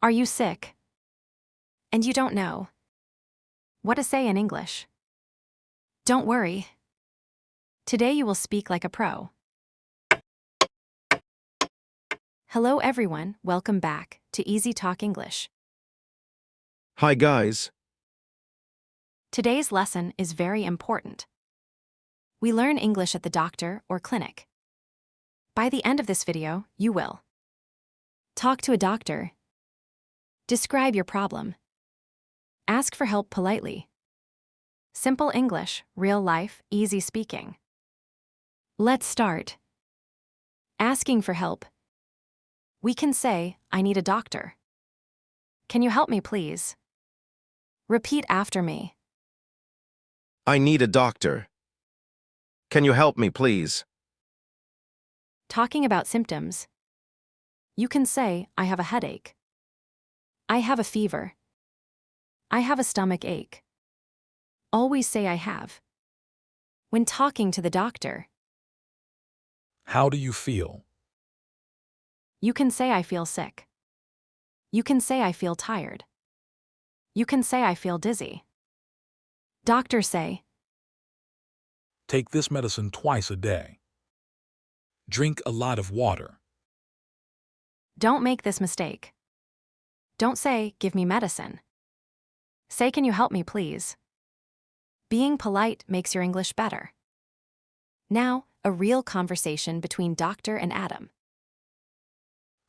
Are you sick? And you don't know what to say in English? Don't worry. Today you will speak like a pro. Hello everyone, welcome back to Easy Talk English. Hi guys. Today's lesson is very important. We learn English at the doctor or clinic. By the end of this video, you will talk to a doctor, describe your problem, ask for help politely. Simple English, real life, easy speaking. Let's start. Asking for help. We can say, I need a doctor. Can you help me, please? Repeat after me. I need a doctor. Can you help me, please? Talking about symptoms. You can say, I have a headache. I have a fever. I have a stomach ache. Always say I have. When talking to the doctor, How do you feel? you can say I feel sick. You can say I feel tired. You can say I feel dizzy. Doctors say, Take this medicine twice a day. Drink a lot of water. don't make this mistake. Don't say, give me medicine. Say, can you help me, please? Being polite makes your English better. Now, a real conversation between Doctor and Adam.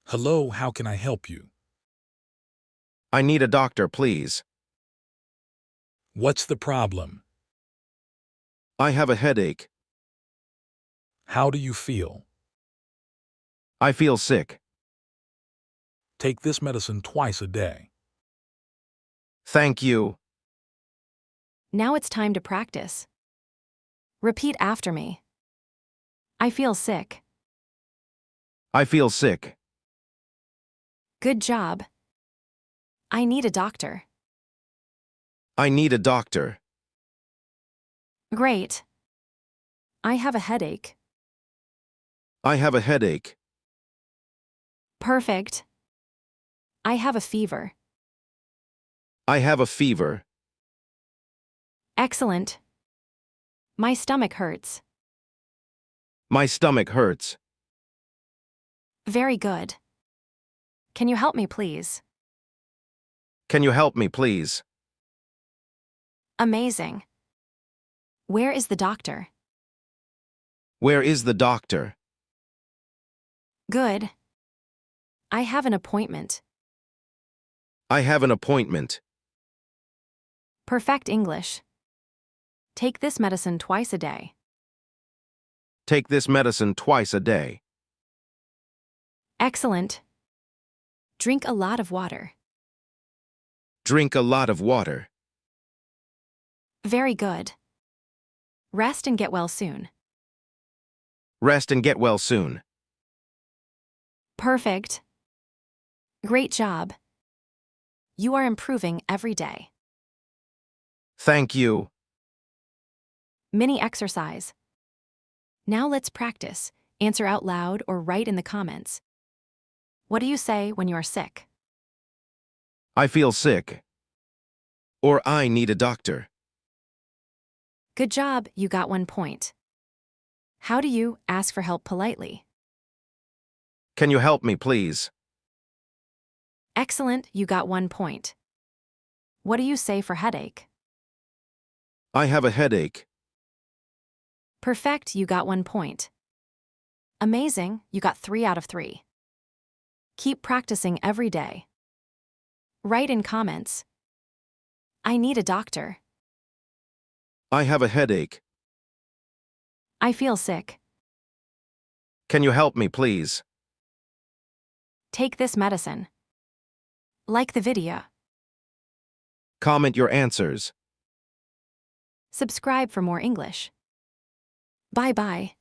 Hello, how can I help you? I need a doctor, please. What's the problem? I have a headache. How do you feel? I feel sick. Take this medicine twice a day. Thank you. Now it's time to practice. Repeat after me. I feel sick. I feel sick. Good job. I need a doctor. I need a doctor. Great. I have a headache. I have a headache. Perfect. I have a fever. I have a fever. Excellent. My stomach hurts. My stomach hurts. Very good. Can you help me, please? Can you help me, please? Amazing. Where is the doctor? Where is the doctor? Good. I have an appointment. I have an appointment. Perfect English. Take this medicine twice a day. Take this medicine twice a day. Excellent. Drink a lot of water. Drink a lot of water. Very good. Rest and get well soon. Rest and get well soon. Perfect. Great job. You are improving every day. Thank you. Mini exercise. Now let's practice. Answer out loud or write in the comments. What do you say when you are sick? I feel sick. Or I need a doctor. Good job, you got 1 point. How do you ask for help politely? Can you help me, please? Excellent, you got 1 point. What do you say for headache? I have a headache. Perfect, you got 1 point. Amazing, you got 3 out of 3. Keep practicing every day. Write in comments. I need a doctor. I have a headache. I feel sick. Can you help me, please? Take this medicine. Like the video. Comment your answers. Subscribe for more English. Bye-bye.